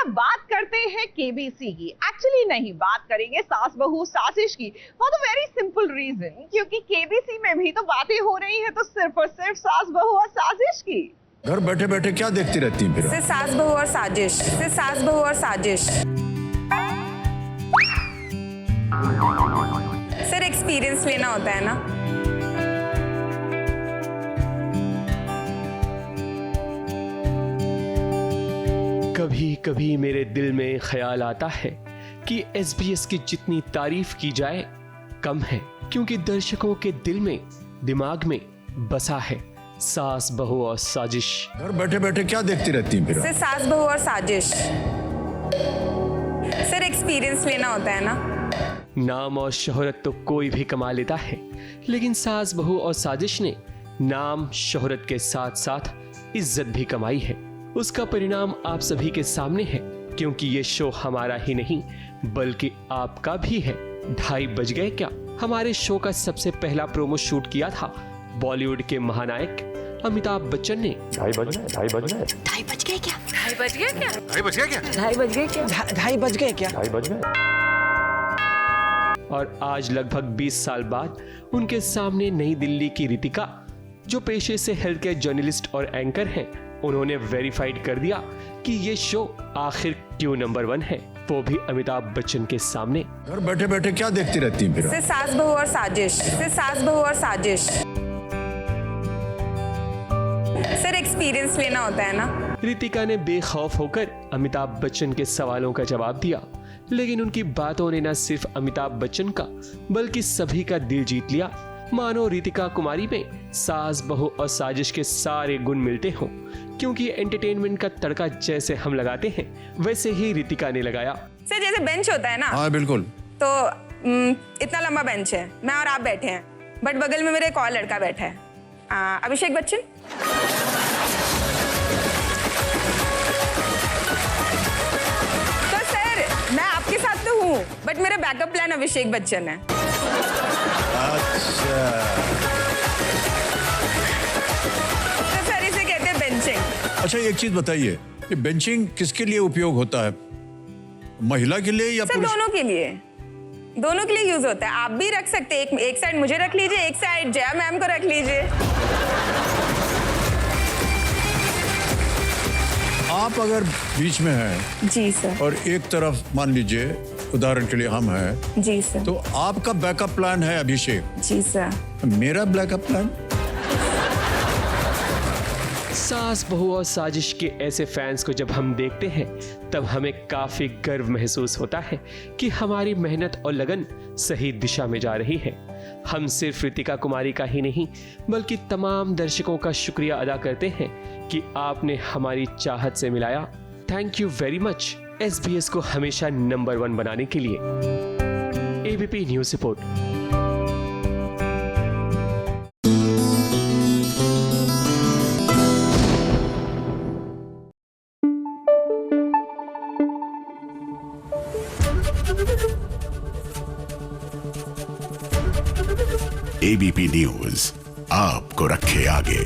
बात करते हैं केबीसी की। एक्चुअली नहीं, बात करेंगे सास बहू साजिश की, for the very simple reason क्योंकि केबीसी में भी तो बातें हो रही है तो सिर्फ और सिर्फ सास बहू और साजिश की। घर बैठे बैठे क्या देखती रहती हैं फिर? सिर्फ सास बहू और साजिश, सिर्फ सास बहू और साजिश। सर एक्सपीरियंस लेना होता है ना। कभी कभी मेरे दिल में ख्याल आता है कि SBS की जितनी तारीफ की जाए कम है, क्योंकि दर्शकों के दिल में दिमाग में बसा है सास बहू और साजिश। घर बैठे बैठे क्या देखती रहती हैं फिर? सिर्फ सास बहू और साजिश। सर एक्सपीरियंस लेना होता है ना। नाम और शोहरत तो कोई भी कमा लेता है, लेकिन सास बहू और साजिश ने नाम शोहरत के साथ साथ इज्जत भी कमाई है। उसका परिणाम आप सभी के सामने है, क्योंकि ये शो हमारा ही नहीं बल्कि आपका भी है। 2:30 बज गए क्या? हमारे शो का सबसे पहला प्रोमो शूट किया था बॉलीवुड के महानायक अमिताभ बच्चन ने। 2:30 बज गए? 2:30 बज गए? 2:30 बज गए क्या? 2:30 बज गए क्या? 2:30 बज गए क्या? 2:30 बज गए क्या? 2:30 बज गए क्या? 2:30 बज गए? और आज लगभग 20 साल बाद उनके सामने नई दिल्ली की रितिका, जो पेशे से हेल्थ केयर जर्नलिस्ट और एंकर हैं, उन्होंने वेरीफाइड कर दिया कि ये शो आखिर क्यों नंबर 1 है, वो भी अमिताभ बच्चन के सामने। घर बैठे बैठे क्या देखती रहती हैं फिर? सिर्फ सास बहू और साजिश, सिर्फ सास बहू और साजिश। सर एक्सपीरियंस लेना होता है ना। रितिका ने बेखौफ होकर अमिताभ बच्चन के सवालों का जवाब दिया, लेकिन उनकी बातों ने न सिर्फ अमिताभ बच्चन का बल्कि सभी का दिल जीत लिया। मानो रितिका कुमारी में सास बहू और साजिश के सारे गुण मिलते हों, क्योंकि एंटरटेनमेंट का तड़का जैसे हम लगाते हैं वैसे ही रितिका ने लगाया। सर जैसे बेंच होता है ना, हाँ बिल्कुल। तो इतना लंबा बेंच है, मैं और आप बैठे हैं, बट बगल में मेरा एक और लड़का बैठा है, अभिषेक बच्चन। तो सर मैं आपके साथ तो हूँ, बट मेरा बैकअप प्लान अभिषेक बच्चन है। अच्छा, तो सर इसे कहते हैं बेंचिंग। अच्छा एक चीज बताइए, ये बेंचिंग किसके लिए उपयोग होता है? महिला के लिए या सर पुरुष? दोनों के लिए, दोनों के लिए यूज होता है। आप भी रख सकते हैं, एक साइड मुझे रख लीजिए, एक साइड जया मैम को रख लीजिए। आप अगर बीच में हैं जी सर। और एक तरफ मान लीजिए उदाहरण के लिए हम हैं, जी सर। तो आपका बैकअप प्लान है अभिषेक, जी सर। मेरा बैकअप प्लान। सास बहू और साजिश के ऐसे फैंस को जब हम देखते हैं तब हमें काफी गर्व महसूस होता है कि हमारी मेहनत और लगन सही दिशा में जा रही है। हम सिर्फ रितिका कुमारी का ही नहीं बल्कि तमाम दर्शकों का शुक्रिया अदा करते हैं कि आपने हमारी चाहत से मिलाया। Thank you very much SBS को हमेशा नंबर 1 बनाने के लिए। ABP news report. ABP news आपको रखे आगे।